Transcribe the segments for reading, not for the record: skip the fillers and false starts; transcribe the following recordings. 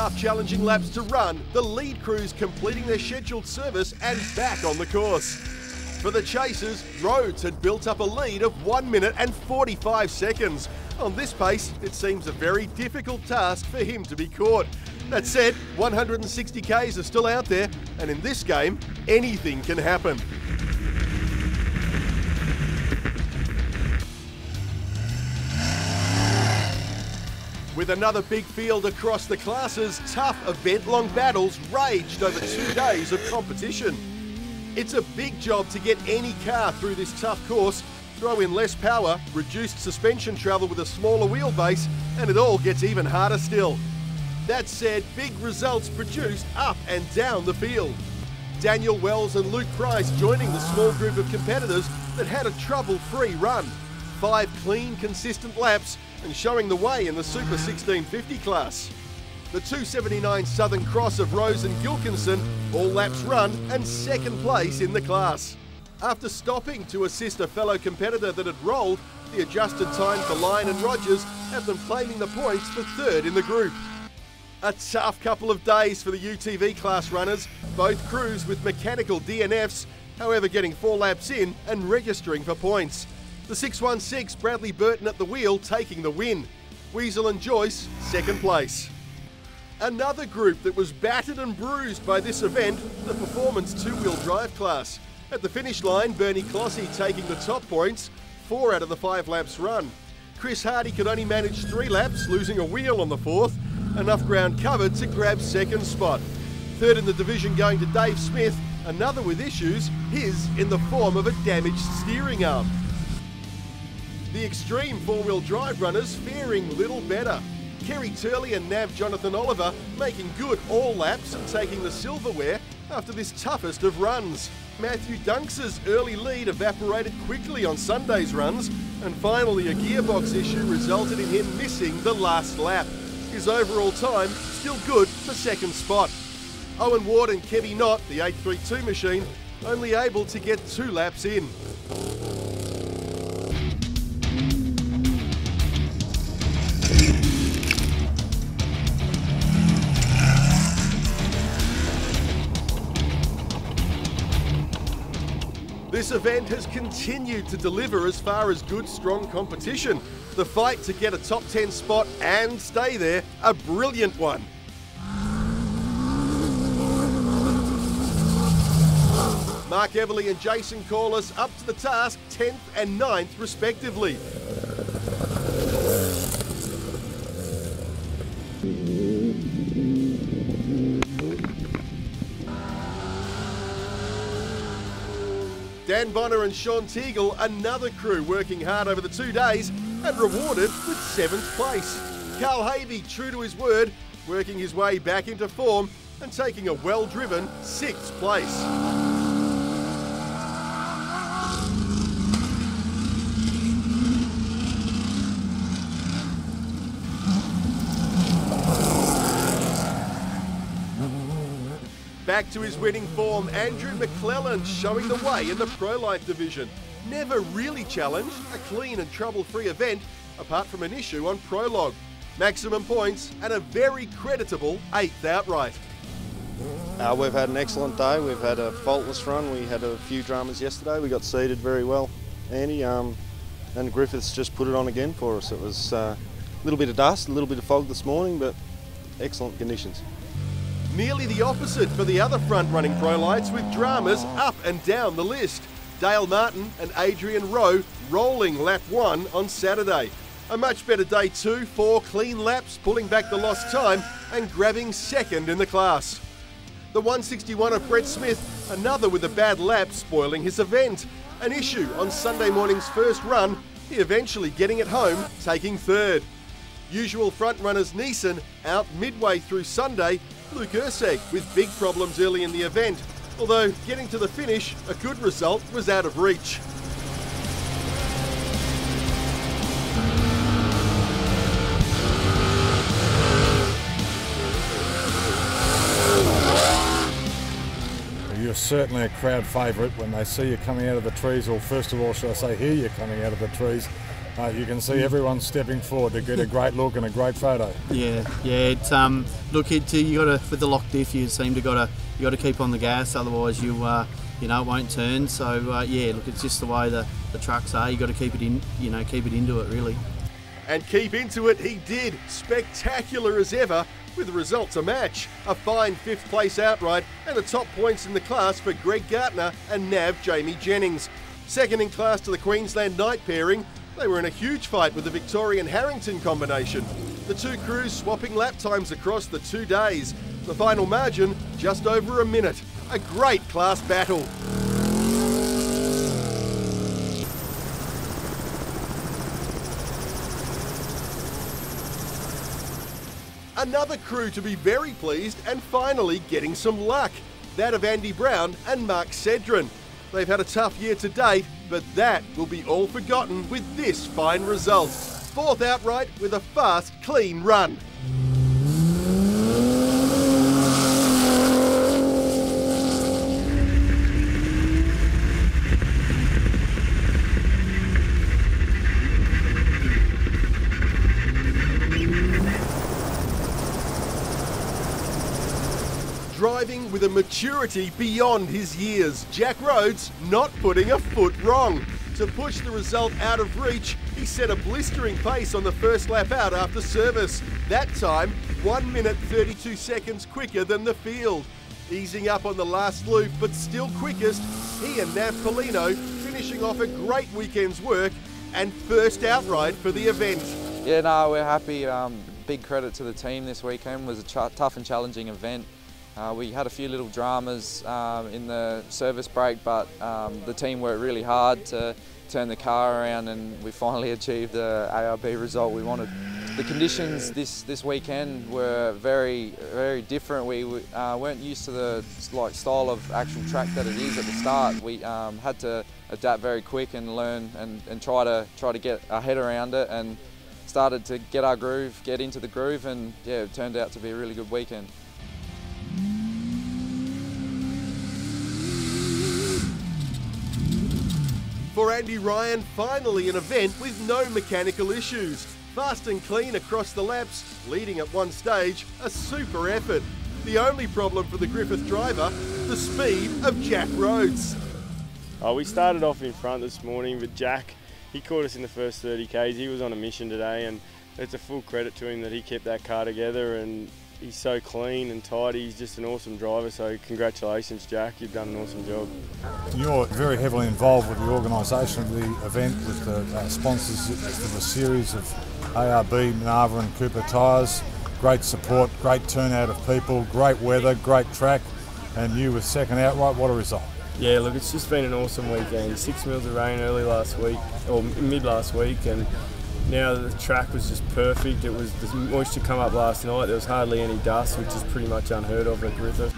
2.5 challenging laps to run, the lead crews completing their scheduled service and back on the course. For the chasers, Rhodes had built up a lead of 1 minute and 45 seconds. On this pace, it seems a very difficult task for him to be caught. That said, 160 Ks are still out there, and in this game, anything can happen. With another big field across the classes, tough event-long battles raged over 2 days of competition. It's a big job to get any car through this tough course. Throw in less power, reduced suspension travel with a smaller wheelbase, and it all gets even harder still. That said, big results produced up and down the field. Daniel Wells and Luke Price joining the small group of competitors that had a trouble-free run. 5 clean, consistent laps and showing the way in the Super 1650 class. The 279 Southern Cross of Rose and Gilkinson, all laps run and second place in the class. After stopping to assist a fellow competitor that had rolled, the adjusted time for Lyon and Rogers have them claiming the points for third in the group. A tough couple of days for the UTV class runners, both crews with mechanical DNFs, however getting 4 laps in and registering for points. The 616 Bradley Burton at the wheel taking the win. Weasel and Joyce second place. Another group that was battered and bruised by this event, the Performance 2-wheel drive class. At the finish line, Bernie Clossy taking the top points, 4 out of the 5 laps run. Chris Hardy could only manage 3 laps, losing a wheel on the 4th, enough ground covered to grab second spot. Third in the division going to Dave Smith, another with issues, his in the form of a damaged steering arm. The extreme 4-wheel drive runners faring little better. Kerry Turley and Nav Jonathan Oliver making good all laps and taking the silverware after this toughest of runs. Matthew Dunks' early lead evaporated quickly on Sunday's runs, and finally a gearbox issue resulted in him missing the last lap. His overall time still good for second spot. Owen Ward and Kevy Knott, the 832 machine, only able to get 2 laps in. This event has continued to deliver as far as good, strong competition. The fight to get a top 10 spot and stay there, a brilliant one. Mark Everly and Jason Corliss up to the task, 10th and 9th respectively. Dan Bonner and Sean Teagle, another crew working hard over the 2 days and rewarded with 7th place. Carl Havey, true to his word, working his way back into form and taking a well-driven 6th place. Back to his winning form, Andrew McClellan showing the way in the Pro-lite division. Never really challenged, a clean and trouble-free event, apart from an issue on prologue. Maximum points and a very creditable 8th outright. We've had an excellent day. We've had a faultless run. We had a few dramas yesterday. We got seeded very well, Andy, and Griffiths just put it on again for us. It was a little bit of dust, a little bit of fog this morning, but excellent conditions. Nearly the opposite for the other front-running Pro-lites, with dramas up and down the list. Dale Martin and Adrian Rowe rolling lap 1 on Saturday. A much better day 2, 4 clean laps, pulling back the lost time and grabbing second in the class. The 161 of Brett Smith, another with a bad lap, spoiling his event. An issue on Sunday morning's first run, he eventually getting it home, taking third. Usual front-runners Neeson out midway through Sunday, Luke Urseg with big problems early in the event, although getting to the finish, a good result was out of reach. You're certainly a crowd favourite when they see you coming out of the trees, or first of all, should I say, hear you coming out of the trees. You can see everyone stepping forward to get a great look and a great photo. Yeah. It's look, you got to, for the lock diff, you seem to got to keep on the gas, otherwise you it won't turn. So yeah, look, it's just the way the trucks are. You got to keep it in, keep it into it really. And keep into it he did, spectacular as ever, with the result to match. A fine 5th place outright and the top points in the class for Greg Gartner and Nav Jamie Jennings. Second in class to the Queensland night pairing, they were in a huge fight with the Victorian Harrington combination. The two crews swapping lap times across the 2 days. The final margin, just over a minute. A great class battle. Another crew to be very pleased and finally getting some luck. That of Andy Brown and Mark Cedron. They've had a tough year to date, but that will be all forgotten with this fine result. 4th outright with a fast, clean run. Driving with a maturity beyond his years, Jack Rhodes not putting a foot wrong. To push the result out of reach, he set a blistering pace on the first lap out after service. That time, 1 minute 32 seconds quicker than the field. Easing up on the last loop, but still quickest, he and Nav Polino finishing off a great weekend's work and first outright for the event. Yeah, no, we're happy. Big credit to the team this weekend. It was a tough and challenging event. We had a few little dramas in the service break, but the team worked really hard to turn the car around, and we finally achieved the ARB result we wanted. The conditions this weekend were very, very different. We weren't used to the style of actual track that it is at the start. We had to adapt very quick and learn and try to get our head around it, and started to get into the groove, and yeah, it turned out to be a really good weekend. For Andy Ryan, finally an event with no mechanical issues. Fast and clean across the laps, leading at one stage, a super effort. The only problem for the Griffith driver, the speed of Jack Rhodes. We started off in front this morning, but Jack, he caught us in the first 30 Ks. He was on a mission today, and it's a full credit to him that he kept that car together, and he's so clean and tidy. He's just an awesome driver, so congratulations, Jack. You've done an awesome job. You're very heavily involved with the organisation of the event, with the sponsors for the series of ARB, Nava and Cooper tyres. Great support, great turnout of people, great weather, great track, and you with second outright. What a result. Yeah, look, it's just been an awesome weekend. 6 mils of rain early last week, or mid last week, and now the track was just perfect. It was the moisture come up last night. There was hardly any dust, which is pretty much unheard of at Griffith.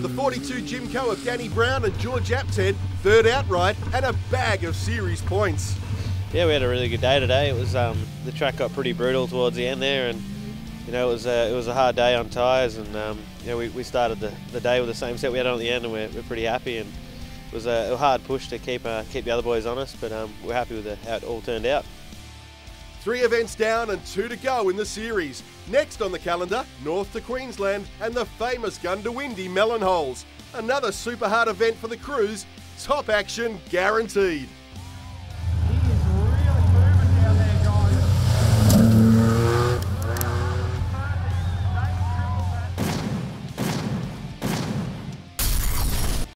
The 42 Jimco of Danny Brown and George Apted, third outright and a bag of series points. Yeah, we had a really good day today. It was the track got pretty brutal towards the end there, and it was a hard day on tyres, and we started the day with the same set we had on at the end, and we're pretty happy. And it was a hard push to keep the other boys honest, but we're happy with how it all turned out. 3 events down and 2 to go in the series. Next on the calendar, north to Queensland and the famous Gundawindi Melon Holes. Another super hard event for the crews. Top action guaranteed.